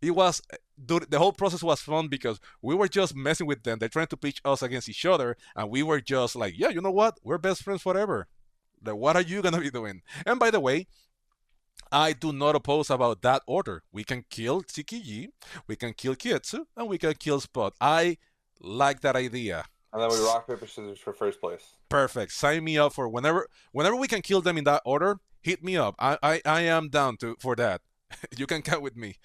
it was the whole process was fun because we were just messing with them. They're trying to pitch us against each other, and we were just like, yeah, you know what? We're best friends forever. Like, what are you gonna be doing? And by the way, I do not oppose about that order. We can kill Tsukiji, we can kill Kietsu, and we can kill Spot. I like that idea. And then we rock paper scissors for first place. Perfect. Sign me up for whenever we can kill them in that order. Hit me up. I am down for that. You can count with me.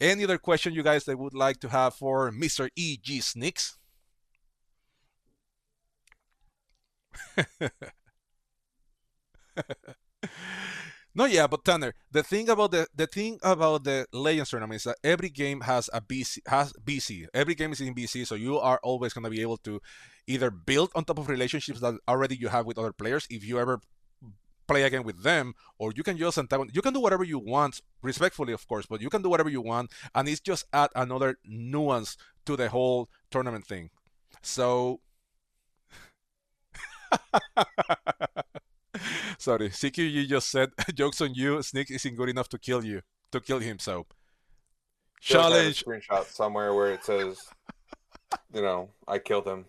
Any other question you guys that would like to have for Mr. E.G. Snicks? No, yeah, but Tanner, the thing about the Legends tournament is that every game has a BC. Every game is in BC, so you are always gonna be able to either build on top of relationships that already you have with other players if you ever play again with them, or you can just antagonize. You can do whatever you want, respectfully, of course, but you can do whatever you want, and it's just add another nuance to the whole tournament thing. So sorry, CQG just said, "Jokes on you. Sneak isn't good enough to kill him." So I feel like I have a challenge. screenshot somewhere where it says, I killed him.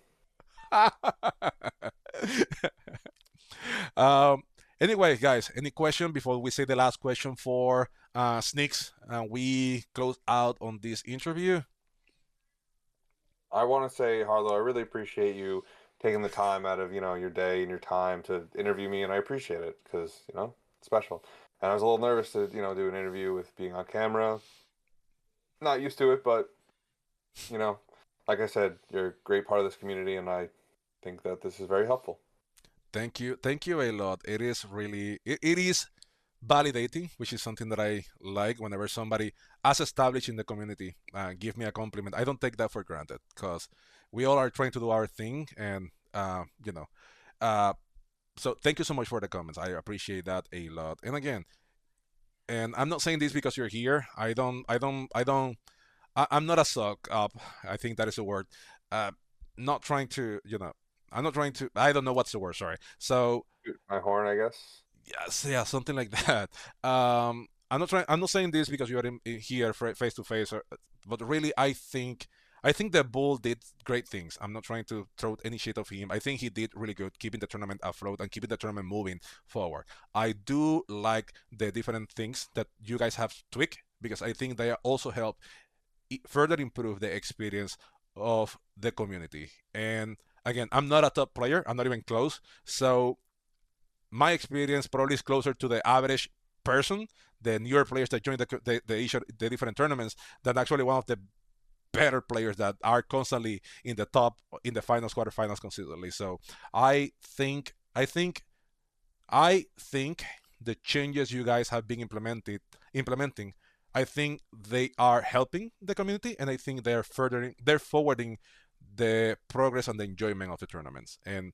um. Anyway, guys, any question before we say the last question for Sneaks and we close out on this interview? I want to say, Harlow, I really appreciate you taking the time out of, your day and your time to interview me, and I appreciate it because, it's special. And I was a little nervous to, do an interview with being on camera. Not used to it, but you know, like I said, you're a great part of this community, and I think that this is very helpful. Thank you a lot. It is really it is validating, which is something that I like whenever somebody as established in the community give me a compliment. I don't take that for granted because we all are trying to do our thing, and uh, so thank you so much for the comments. I appreciate that a lot. And again, and I'm not saying this because you're here. I'm not a suck up. I think that is a word. Uh, not trying to, I'm not trying to. I don't know what's the word. Sorry. So Toot my horn, I guess. yes, yeah, something like that. I'm not trying. I'm not saying this because you are in here face to face, but really, I think the bull did great things. I'm not trying to throw any shit of him. I think he did really good, keeping the tournament afloat and keeping the tournament moving forward. I do like the different things that you guys have tweaked because I think they also help further improve the experience of the community. And again, I'm not a top player. I'm not even close. So my experience probably is closer to the average person, the newer players that join the different tournaments, than actually one of the better players that are constantly in the top, in the finals, quarterfinals consistently. So I think I think I think the changes you guys have been implementing, I think they are helping the community, and I think they're forwarding the progress and the enjoyment of the tournaments. And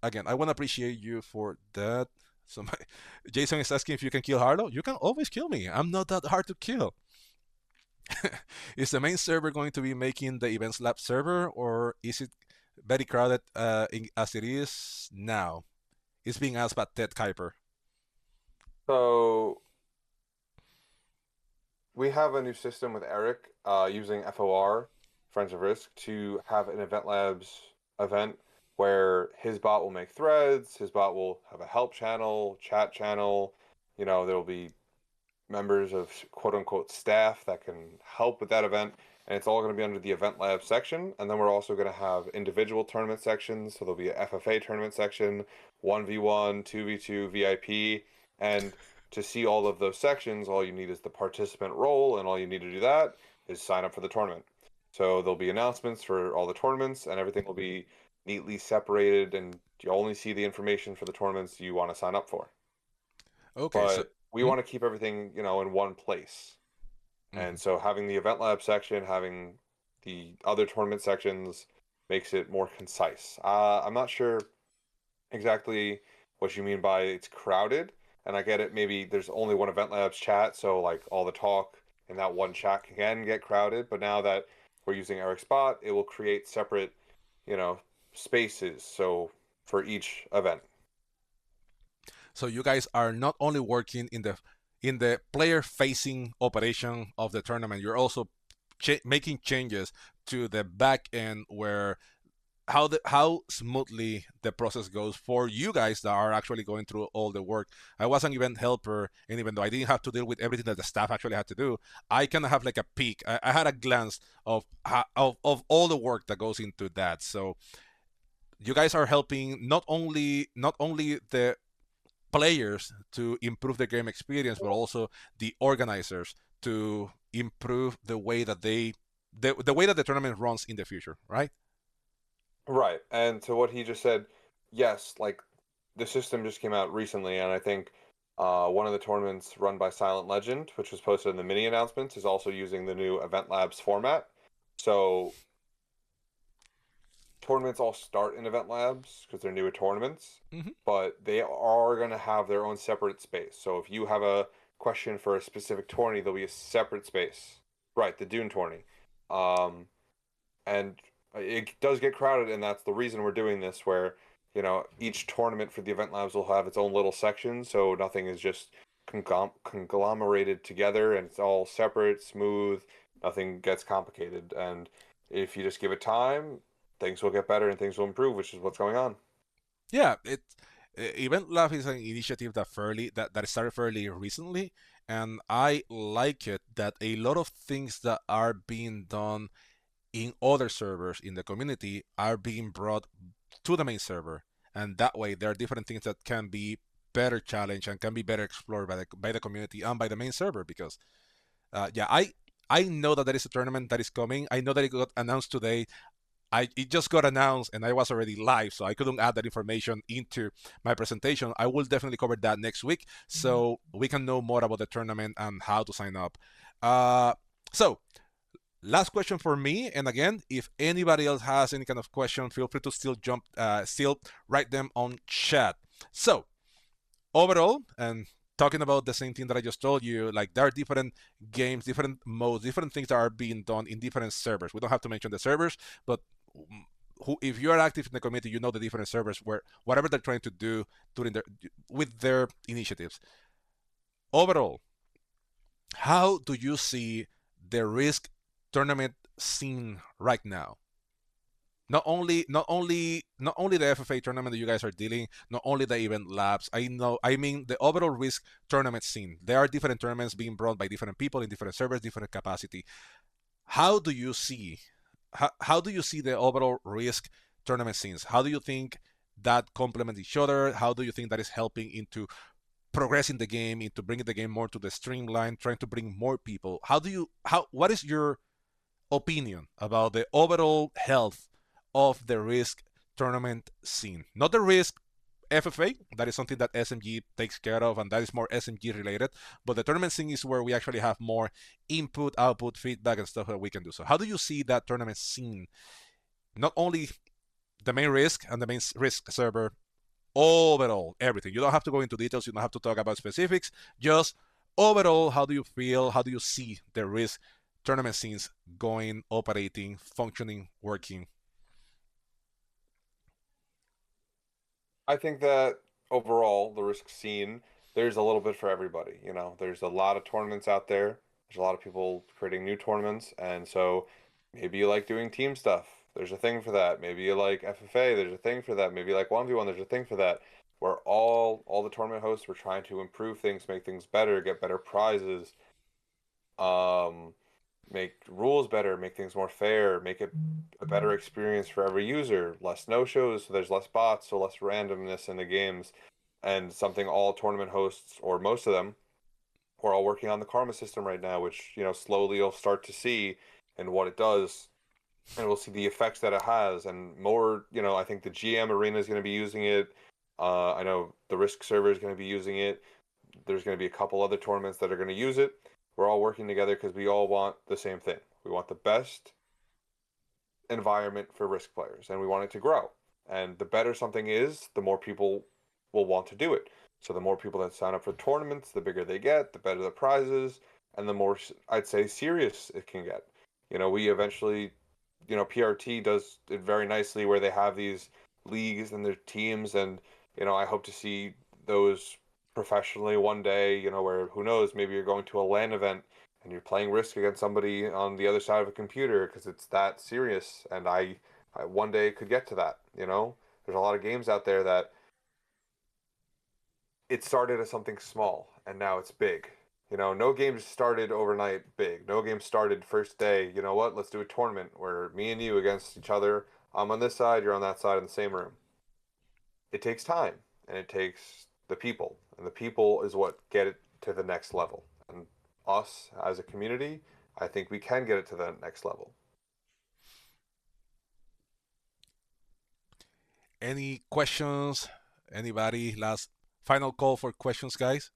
again, I want to appreciate you for that. So Jason is asking if you can kill Harlow. You can always kill me. I'm not that hard to kill. Is the main server going to be making the Events Lab server, or is it very crowded as it is now? It's being asked by Ted Kuiper. So we have a new system with Eric using FOR, Friends of Risk, to have an Event Labs event where his bot will make threads, his bot will have a help channel, chat channel. There will be members of quote unquote staff that can help with that event. And it's all going to be under the Event Lab section. And then we're also going to have individual tournament sections. So there'll be a FFA tournament section, 1v1, 2v2, VIP. And to see all of those sections, all you need is the participant role. And all you need to do that is sign up for the tournament. So there'll be announcements for all the tournaments, and everything will be neatly separated. And you only see the information for the tournaments you want to sign up for. Okay, so. But we Mm, want to keep everything, in one place. And mhm. so having the event lab section, having the other tournament sections makes it more concise. I'm not sure exactly what you mean by it's crowded. And I get it, maybe there's only one event labs chat, so like all the talk in that one chat can get crowded. But now that we're using Eric's bot, it will create separate, you know, spaces. So for each event. So you guys are not only working in the player facing operation of the tournament, you're also making changes to the back end where how smoothly the process goes for you guys that are actually going through all the work. I was an event helper, and even though I didn't have to deal with everything that the staff actually had to do, I kind of have like a peek. I had a glance of of all the work that goes into that. So you guys are helping not only the players to improve the game experience, but also the organizers to improve the way that the way that the tournament runs in the future, right? Right. And to what he just said, yes, like the system just came out recently, and I think one of the tournaments run by Silent Legend, which was posted in the mini announcements, is also using the new Event Labs format. So tournaments all start in Event Labs because they're newer tournaments, Hmm. but they are going to have their own separate space. So if you have a question for a specific tourney, there'll be a separate space. Right, the Dune tourney. Um, and it does get crowded, and that's the reason we're doing this, where each tournament for the event labs will have its own little section, so nothing is just conglomerated together, and it's all separate, smooth. Nothing gets complicated, and if you just give it time, things will get better and things will improve, which is what's going on. Yeah, Event Lab is an initiative that started fairly recently, and I like it that a lot of things that are being done in other servers in the community are being brought to the main server, and that way there are different things that can be better challenged and can be better explored by the community and by the main server. Because yeah, I know that there is a tournament that is coming. I know that it got announced today. It just got announced and I was already live, so I couldn't add that information into my presentation. I will definitely cover that next week, so we can know more about the tournament and how to sign up. So last question for me, and again, if anybody else has any kind of question, feel free to still write them on chat. So overall, and talking about the same thing that I just told you, like there are different games, different modes, different things that are being done in different servers. We don't have to mention the servers, but if you are active in the community, you know the different servers where whatever they're trying to do during with their initiatives. Overall, how do you see the Risk tournament scene right now? Not only the FFA tournament that you guys are dealing, not only the event labs. I mean the overall Risk tournament scene. There are different tournaments being brought by different people in different servers, different capacity. How do you see how do you see the overall Risk tournament scenes? How do you think that complement each other? How do you think that is helping into progressing the game, into bringing the game more to the streamline, trying to bring more people? What is your opinion about the overall health of the Risk tournament scene? Not the Risk FFA, that is something that SMG takes care of, and that is more SMG related. But the tournament scene is where we actually have more input, output, feedback, and stuff that we can do. So, how do you see that tournament scene? Not only the main Risk and the main Risk server, overall, everything. You don't have to go into details. You don't have to talk about specifics. Just overall, how do you feel? How do you see the Risk tournament scenes going, operating, functioning, working? I think that overall, the Risk scene, there's a little bit for everybody. You know, there's a lot of tournaments out there. There's a lot of people creating new tournaments, and so maybe you like doing team stuff. There's a thing for that. Maybe you like FFA. There's a thing for that. Maybe you like 1v1. There's a thing for that. Where all the tournament hosts were trying to improve things, make things better, get better prizes, um, make rules better, make things more fair, make it a better experience for every user. Less no shows, so there's less bots, so less randomness in the games, and something all tournament hosts, or most of them, we're all working on the karma system right now, which slowly you'll start to see and what it does, and we'll see the effects that it has, and more. I think the GM arena is going to be using it. I know the Risk server is going to be using it. There's going to be a couple other tournaments that are going to use it. We're all working together because we all want the same thing. We want the best environment for Risk players, and we want it to grow. And the better something is, the more people will want to do it. So the more people that sign up for tournaments, the bigger they get, the better the prizes, and the more, I'd say, serious it can get. We eventually, PRT does it very nicely where they have these leagues and their teams, and I hope to see those professionally one day, where who knows, maybe you're going to a LAN event and you're playing Risk against somebody on the other side of a computer because it's that serious. And I one day could get to that. There's a lot of games out there that it started as something small and now it's big. No game started overnight big. No game started first day, you know what, let's do a tournament where me and you against each other. I'm on this side, you're on that side in the same room. It takes time and it takes the people. And the people is what get it to the next level. And us as a community, I think we can get it to the next level. Any questions? Anybody? Last final call for questions, guys.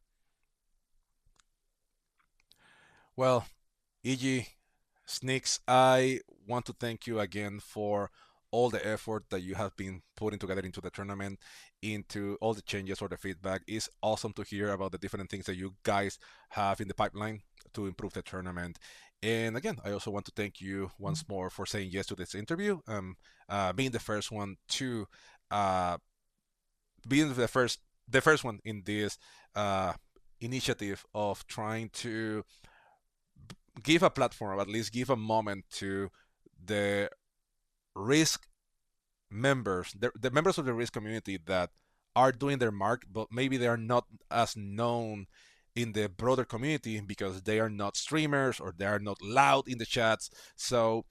Well, EG, Sneaks, I want to thank you again for all the effort that you have been putting together into the tournament, into all the changes or the feedback. It's awesome to hear about the different things that you guys have in the pipeline to improve the tournament. And again, I also want to thank you once more for saying yes to this interview, being the first one to uh, being the first one in this uh, initiative of trying to give a platform, or at least give a moment to the Risk members, the members of the Risk community that are doing their mark, but maybe they are not as known in the broader community because they are not streamers or they are not loud in the chats. So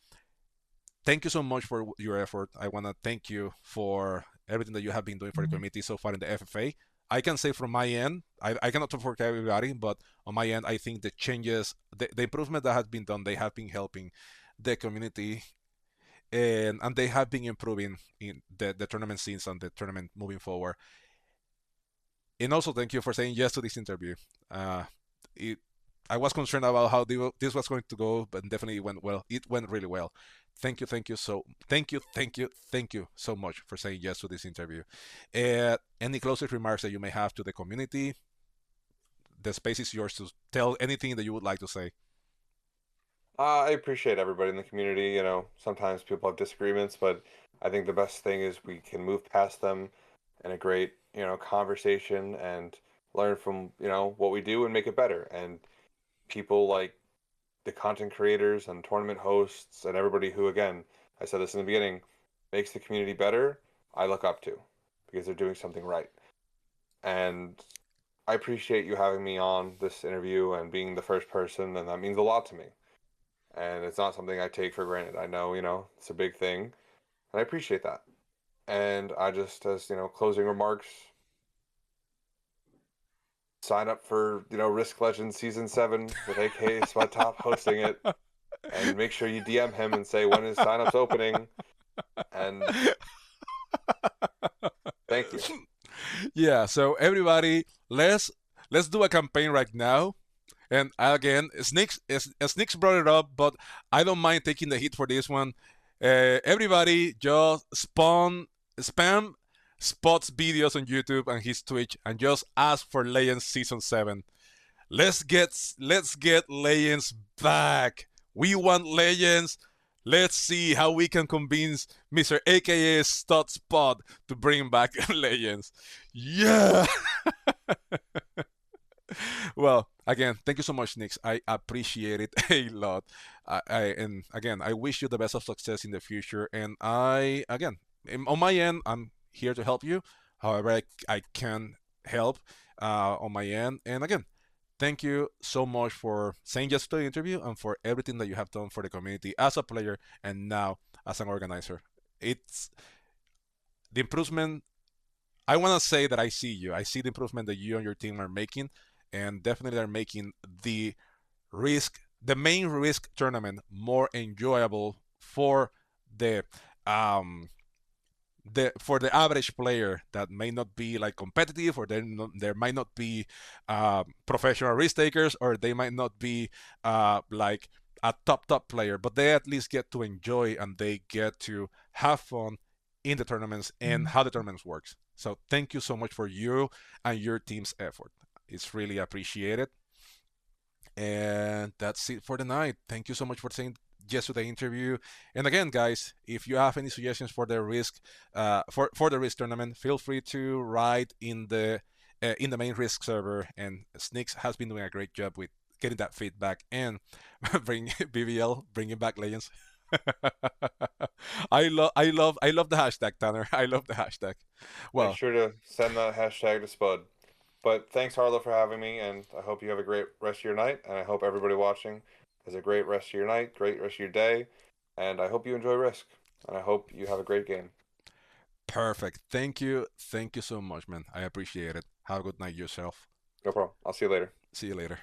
thank you so much for your effort. I want to thank you for everything that you have been doing for the community so far in the FFA. I can say from my end, I cannot talk for everybody, but on my end, I think the changes, the improvement that has been done, they have been helping the community, and they have been improving in the tournament scenes and the tournament moving forward. And also, thank you for saying yes to this interview. Uh, it, I was concerned about how this was going to go, but definitely it went well. It went really well. Thank you so much for saying yes to this interview. Any closing remarks that you may have to the community? The space is yours to tell anything that you would like to say. I appreciate everybody in the community. You know, sometimes people have disagreements, but I think the best thing is we can move past them in a great, conversation and learn from, what we do and make it better. And people like the content creators and tournament hosts and everybody who, again, I said this in the beginning, makes the community better, I look up to because they're doing something right. And I appreciate you having me on this interview and being the first person, and that means a lot to me. And it's not something I take for granted. I know, it's a big thing, and I appreciate that. And I just, as closing remarks, sign up for Risk Legends Season 7 with AK Smut Top hosting it, and make sure you DM him and say when his sign-up's opening. And thank you. Yeah, so everybody, let's do a campaign right now. And again, Snicks brought it up, but I don't mind taking the hit for this one. Everybody, just spam Spot's videos on YouTube and his Twitch, and just ask for Legends Season 7. Let's get Legends back. We want Legends. Let's see how we can convince Mr. AKA Stud Spot to bring back Legends. Yeah. Well, again, thank you so much, Nix. I appreciate it a lot. And again, I wish you the best of success in the future. And again, on my end, I'm here to help you. However, I can help on my end. And again, thank you so much for saying yes to the interview and for everything that you have done for the community as a player and now as an organizer. It's the improvement. I want to say that I see you. I see the improvement that you and your team are making, and definitely are making the main risk tournament more enjoyable for the um for the average player that may not be like competitive, or there might not be professional risk takers, or they might not be like a top player, but they at least get to enjoy and they get to have fun in the tournaments and how the tournaments works. So thank you so much for you and your team's effort. It's really appreciated. And that's it for the night. Thank you so much for saying yes to the interview. And again, guys, if you have any suggestions for the risk for the risk tournament, feel free to write in the main risk server. And Snicks has been doing a great job with getting that feedback and bring BBL bringing back Legends. I love the hashtag, Tanner. I love the hashtag. Make Well, sure to send that hashtag to Spud. But thanks, Harlow, for having me, and I hope you have a great rest of your night, and I hope everybody watching has a great rest of your night, great rest of your day, and I hope you enjoy Risk, and I hope you have a great game. perfect. Thank you so much, man. I appreciate it. Have a good night yourself. No problem. I'll see you later. See you later.